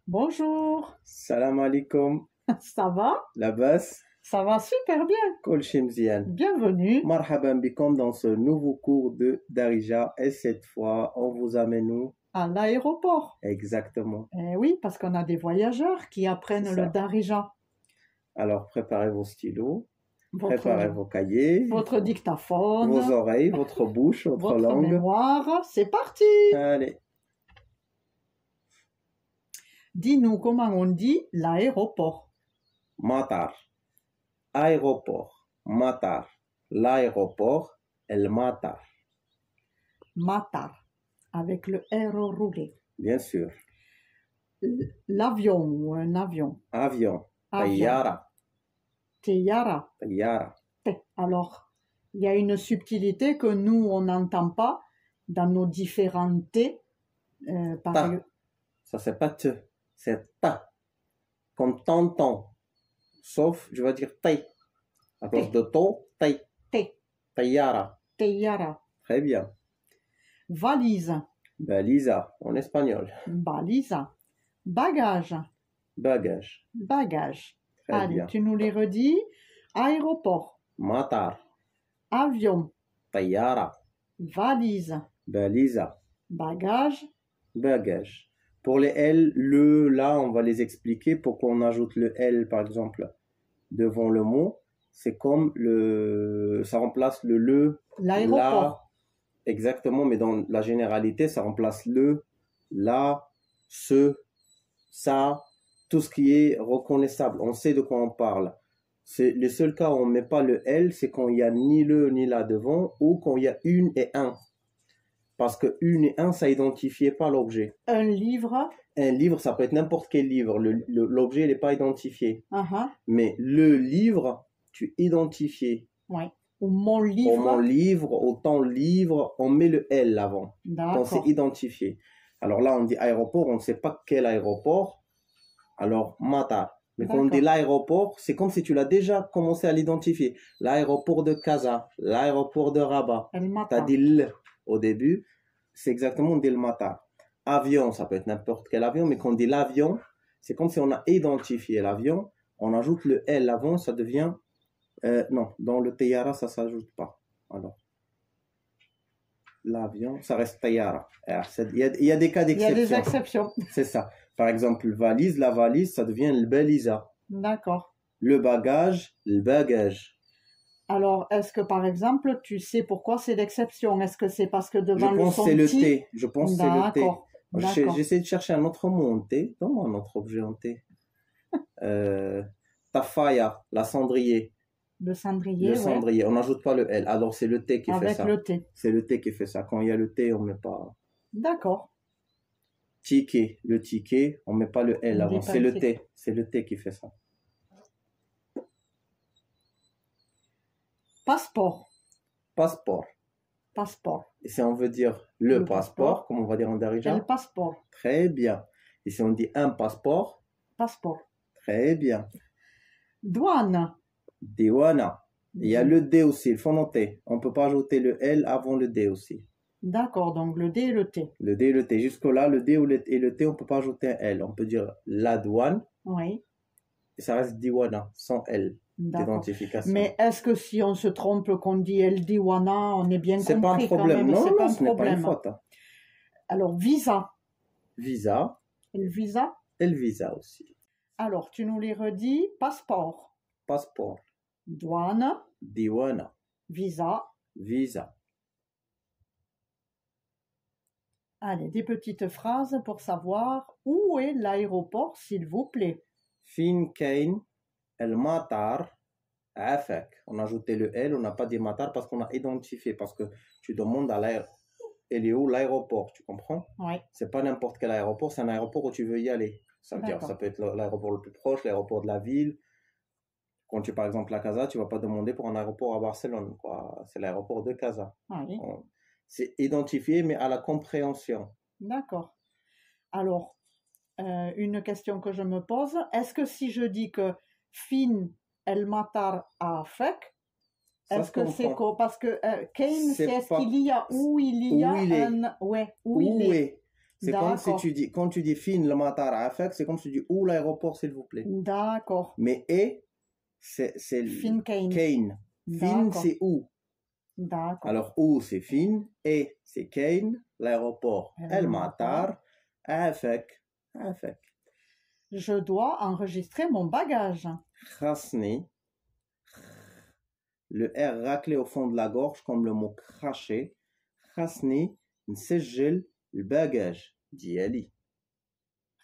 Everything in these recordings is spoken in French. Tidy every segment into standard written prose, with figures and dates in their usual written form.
Bonjour, Salam alaikum, ça va? labas, Ça va super bien. kol shemzian. Bienvenue Marhaban bikom dans ce nouveau cours de Darija et cette fois on vous amène où? à l'aéroport. Exactement, Eh oui, parce qu'on a des voyageurs qui c'est apprennent le ça. Darija. Alors préparez vos stylos, préparez Votre, vos cahiers, votre vos dictaphone, oreilles, votre bouche, votre votre langue. mémoire. C'est parti! Allez, Dis-nous comment on dit l'aéroport. matar, aéroport, matar, l'aéroport, el matar, Matar, avec le R roulé. bien sûr. L'avion ou un avion. Avion, Avion. tayara, Teyara. tayara. Alors, il y a une subtilité que nous, on n'entend pas dans nos différents T. Par Ta. exemple, Ça c'est pas te, c'est ta. Comme tonton. Sauf, je vais dire taille. À place de to, taille. T. Tayara. Teyara. Très bien. Valise. Baliza, en espagnol. Balisa. Bagage. Bagage. Bagage. Très Allez, bien. tu nous les redis. Aéroport. Matar. Avion. Tayara. Valise. Baliza. Bagage. Bagage. Pour les L, le, là, on va les expliquer pour qu'on ajoute le L, par exemple, devant le mot. C'est comme ça remplace le, L'aéroport. la. Exactement, mais dans la généralité, ça remplace le, la, ce, ça, tout ce qui est reconnaissable. On sait de quoi on parle. C'est le seul cas où on ne met pas le L, c'est quand il n'y a ni le ni la devant ou quand il y a une et un. Parce que une et un, ça identifiait pas l'objet. Un livre. Un livre, ça peut être n'importe quel livre. L'objet n'est pas identifié. Uh-huh. Mais le livre, tu identifies. Ouais. Ou mon Pour livre. mon livre, autant livre, on met le L avant. On s'est D'accord. identifié. Alors là, on dit aéroport, on ne sait pas quel aéroport. Alors, Matar. Mais quand on dit l'aéroport, c'est comme si tu l'as déjà commencé à l'identifier. L'aéroport de Casa, l'aéroport de Rabat. El Tu as Matar. dit L au début. C'est exactement, on dit le Matar. Avion, ça peut être n'importe quel avion, mais quand on dit l'avion, c'est comme si on a identifié l'avion. On ajoute le L avant, ça devient... non, dans le Tayara, ça ne s'ajoute pas. Alors, l'avion, ça reste Tayara. Il y a des cas Il y a des d'exception. exceptions. C'est ça. Par exemple, valise, la valise, ça devient le baliza. D'accord. Le bagage, le bagage. Alors, est-ce que par exemple, tu sais pourquoi c'est l'exception? Est-ce que c'est parce que Je devant le pense que son c'est le ti? T. Je pense que c'est le T. D'accord. D'accord. J'essaie de chercher un autre mot en T. Donne-moi un autre objet en T. Tafaya, la cendrier. Le cendrier, Le ouais. cendrier. On n'ajoute pas le L. Alors, c'est le T qui fait Avec ça. le T. C'est le T qui fait ça. Quand il y a le T, on ne met pas... D'accord. Ticket. Le ticket, on ne met pas le L On avant. dit pas C'est le le T. T. C'est le T qui fait ça. Passeport. Passeport. Passeport. Et si on veut dire le Le passeport, passeport. comme on va dire en El darija, passeport. très bien. Et si on dit un passeport, Passeport. très bien. Douane. Diwana. Il y a le D aussi, il faut noter. On ne peut pas ajouter le L avant le D aussi. D'accord, donc le D et le T. Le D et le T. Jusque-là, le D et le T, on ne peut pas ajouter un L. On peut dire la douane, Oui. et ça reste Diwana, sans L D'accord. d'identification. Mais est-ce que si on se trompe, qu'on dit El Diwana, on est bien C'est pas un compris quand problème. même? Non, C'est non, pas un ce n'est pas une problème. faute. Hein. Alors, visa. Visa, El visa. et le visa aussi. Alors, tu nous les redis. Passeport. Passeport, Douane. Diwana, Visa. visa. Allez, des petites phrases pour savoir où est l'aéroport, s'il vous plaît. Fin Kain, El Matar, Afek. On a ajouté le L, on n'a pas dit Matar parce qu'on a identifié. Parce que tu demandes à l'aéroport. Elle est où l'aéroport, tu comprends? Oui. C'est pas n'importe quel aéroport, c'est un aéroport où tu veux y aller. Ça veut dire, D'accord. ça peut être l'aéroport le plus proche, l'aéroport de la ville. Quand tu es par exemple à Casa, tu vas pas demander pour un aéroport à Barcelone, quoi. C'est l'aéroport de Casa. Oui. C'est identifié, mais à la compréhension. D'accord. Alors, une question que je me pose, est-ce que si je dis que fin el matar a fek, Ça est-ce se que c'est comprend. quoi? Parce que Kane, C'est c'est est-ce pas- qu'il y a où il y a Où il est. un... Ouais, où Où il est. est? C'est comme si D'accord. tu dis, quand tu dis fin le matar afek, c'est comme si tu dis où l'aéroport, s'il vous plaît. D'accord. Mais et, c'est le Fin Kain. Kain. Fin, D'accord. c'est où. D'accord. Alors, où, c'est fin, et, c'est Kain, l'aéroport. El El matar afek. Afek. Je dois enregistrer mon bagage. Khasni. Le R raclé au fond de la gorge, comme le mot cracher. Khasni, نسجل الباجاج ديالي.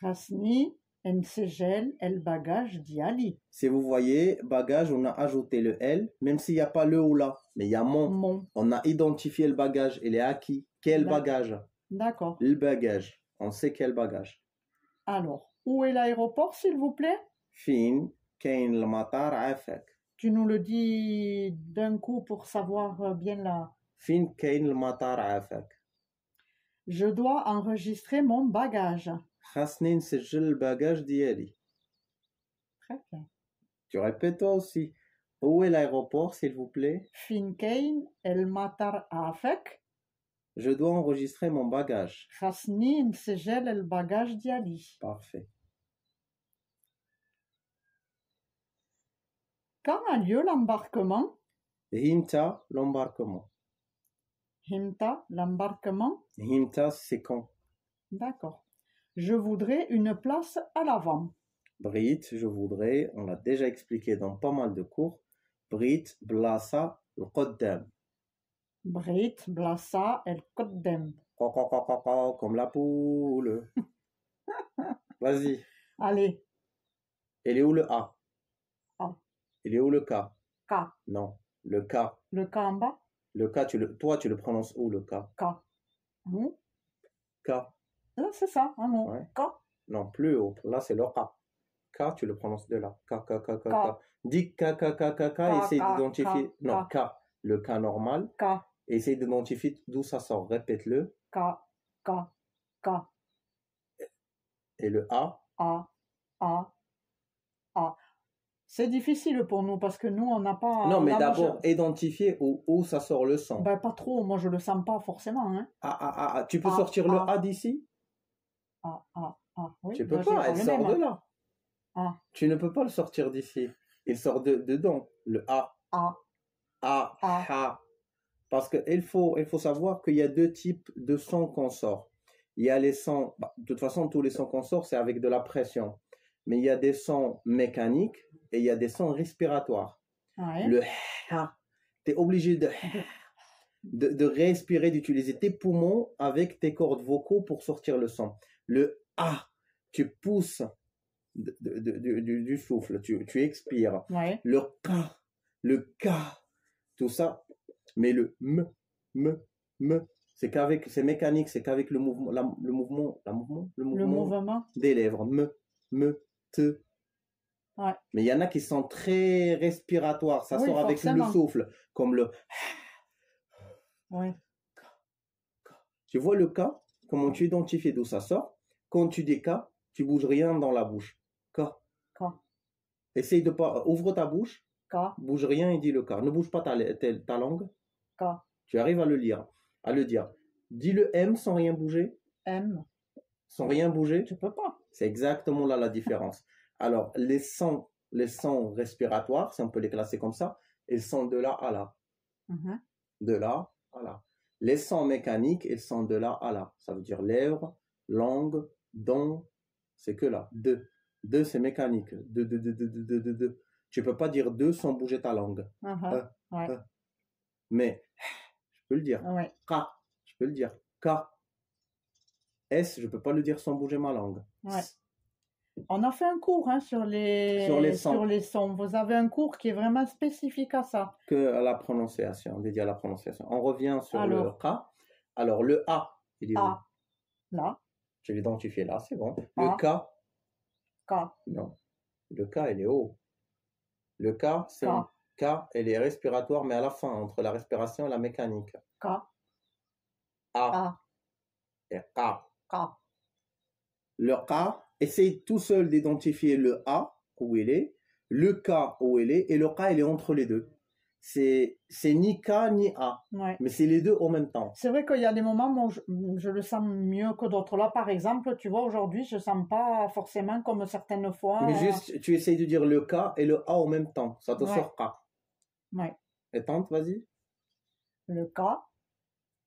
Rasni, Nsegel, El bagage d'Yali. Si vous voyez, bagage, on a ajouté le L, même s'il n'y a pas le ou là, mais il y a mon. Mon. On a identifié le bagage, il est acquis. Quel D'accord. bagage? D'accord. Le bagage. On sait quel bagage. Alors, où est l'aéroport, s'il vous plaît? Fin, كاين المطار عافاك. Tu nous le dis d'un coup pour savoir bien là. فين كاين المطار عافاك. Je dois enregistrer mon bagage. خاصني نسجل الباجاج ديالي. Très bien. Tu répètes toi aussi. Où est l'aéroport, s'il vous plaît? Finkein, El matar afek. Je dois enregistrer mon bagage. Rasni, Nsegel, El bagage d'Yali. Parfait. Quand a lieu l'embarquement? Himta, l'embarquement. Himta, l'embarquement? Himta, c'est quand? D'accord. Je voudrais une place à l'avant. Brit, je voudrais, on l'a déjà expliqué dans pas mal de cours. Brit, blasa, le qaddam. Brit, blassa, el koddem. Comme la poule. Vas-y. Allez, Il est où le A? A. Il est où le K? K. Non, le K. Le K en bas? Le K, toi, tu le prononces où, le K? K. Mot? K. Là, c'est ça, un mot. Ouais. K. Non, plus haut. Là, c'est le K. K, tu le prononces de là. K, K, K, K, K. K. Dis K, K, K, K, K, essaye K, d'identifier. K, Non, K. K. Le K normal. K. Essaye d'identifier d'où ça sort. Répète-le. K. K. K. Et le A. A. A. A. C'est difficile pour nous parce que nous, on n'a pas. Non, mais là, d'abord, identifier où ça sort le son. Ben, pas trop. Moi, je le sens pas forcément. Hein. Tu peux A, sortir le A. A d'ici? A. A. A. Oui, Tu peux ben, pas, elle j'ai sort problème. de là. A. Tu ne peux pas le sortir d'ici. Il sort dedans. Le A. A. A. A. A. Parce qu'il faut savoir qu'il y a deux types de sons qu'on sort. Il y a les sons, de toute façon, tous les sons qu'on sort, c'est avec de la pression. Mais il y a des sons mécaniques et il y a des sons respiratoires. Ouais. Le ha, tu es obligé de respirer, d'utiliser tes poumons avec tes cordes vocaux pour sortir le son. Le A, tu pousses du souffle, tu expires. Ouais. Le K, tout ça. Mais le c'est mécanique, c'est qu'avec le mouvement des lèvres. Te. Ouais. Mais il y en a qui sont très respiratoires, ça Oui, sort avec forcément. le souffle, comme le. Ouais. Tu vois le K, comment tu identifies d'où ça sort? Quand tu dis K, tu bouges rien dans la bouche. K. K. Essaye de pas. Ouvre ta bouche. K. Bouge rien et dis le K. Ne bouge pas ta langue. K. Tu arrives à le dire. Dis le M sans rien bouger. M. Sans rien bouger. Tu peux pas. C'est exactement là la différence. Alors, les sons respiratoires, si on peut les classer comme ça, ils sont de là à là. Mm-hmm. De là à là. Les sons mécaniques, ils sont de là à là. Ça veut dire lèvres, langue, dents, c'est que là. Deux, c'est mécanique. Deux. Tu peux pas dire deux sans bouger ta langue. Uh-huh. Ouais. Mais, je peux le dire. Ouais. K, je peux le dire. K. S, je peux pas le dire sans bouger ma langue. Ouais. On a fait un cours sur les sons. Vous avez un cours qui est vraiment spécifique à ça. Que à la prononciation, dédié à la prononciation. On revient sur le K. Alors, le A, il est où? A. Là. Je l'ai identifié là, c'est bon. A. Le K. K. Non. Le K, il est haut. Le K, c'est K. K, elle est respiratoire, mais à la fin, entre la respiration et la mécanique. K. A. Et K. K. Le K, essaye tout seul d'identifier le A, où il est, le K, où il est, et le K, il est entre les deux. c'est ni K ni A. Ouais. Mais c'est les deux en même temps. C'est vrai qu'il y a des moments où je le sens mieux que d'autres. Là, par exemple, tu vois, aujourd'hui, je sens pas forcément comme certaines fois. Mais juste, tu essayes de dire le K et le A en même temps. Ça te Ouais. sort K. Ouais. Et tente, vas-y. Le K,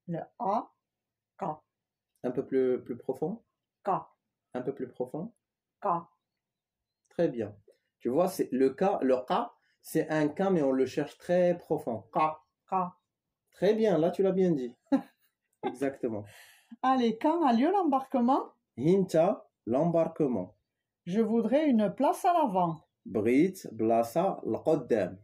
le A, K, Un peu plus profond. K, Un peu plus profond. K. Très bien. Tu vois, c'est le K, le A, c'est un K, mais on le cherche très profond. K. K. Très bien, là tu l'as bien dit. Exactement. Allez, quand a lieu l'embarquement? Hinta, l'embarquement. Je voudrais une place à l'avant. بريت بلاصة القدام.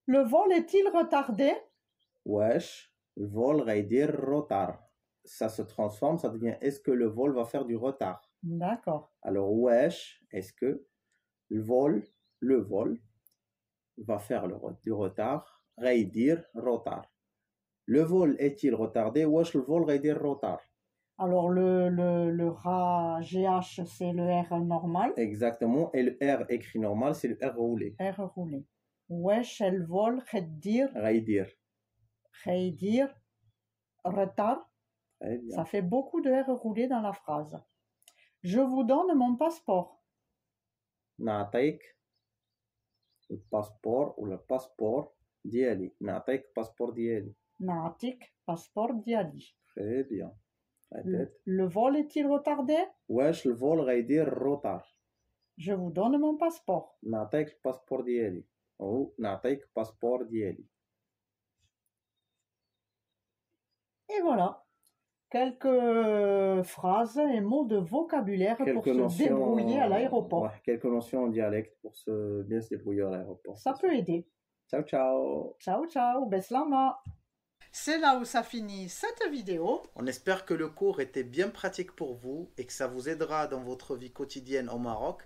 Le vol est-il retardé? واش الفول غيدير روتار. Ça se transforme, ça devient est-ce que le vol va faire du retard. D'accord. Alors wesh, est-ce que le vol va faire du retard. غيدير روتار. Le vol est-il retardé? wesh le vol غيدير روتار. Alors le RA GH, c'est le R normal. Exactement. Et le R écrit normal, c'est le R roulé. R roulé. Wesh el vol غيدير غيدير. غيدير retard. Très bien. Ça fait beaucoup de R roulé dans la phrase. Je vous donne mon passeport. نعطيك الباسبور ولا الباسبور ديالي. نعطيك الباسبور ديالي. نعطيك passeport ديالي. Très bien. Répète. Le vol est-il retardé? واش الفول غيدير روتار. Je vous donne mon passeport. نعطيك الباسبور ديالي. أو نعطيك الباسبور ديالي. Et voilà. Quelques phrases et mots de vocabulaire pour se débrouiller à l'aéroport. Ouais, quelques notions en dialecte pour bien se débrouiller à l'aéroport. Ça peut aider. Ciao, ciao. Ciao, ciao. Beslama. C'est là où ça finit cette vidéo. On espère que le cours était bien pratique pour vous et que ça vous aidera dans votre vie quotidienne au Maroc,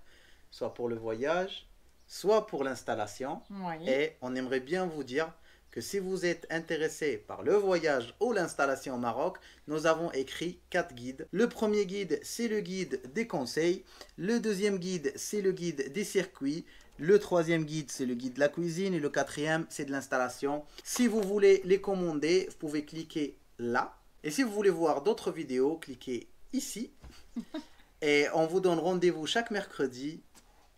soit pour le voyage, soit pour l'installation. Oui. Et on aimerait bien vous dire que si vous êtes intéressé par le voyage ou l'installation au Maroc, nous avons écrit 4 guides. Le premier guide, c'est le guide des conseils. Le deuxième guide, c'est le guide des circuits. Le troisième guide, c'est le guide de la cuisine. Et le quatrième, c'est de l'installation. Si vous voulez les commander, vous pouvez cliquer là. Et si vous voulez voir d'autres vidéos, cliquez ici. Et on vous donne rendez-vous chaque mercredi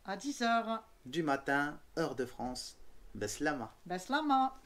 à 10h. du matin, heure de France. Beslama. Beslama.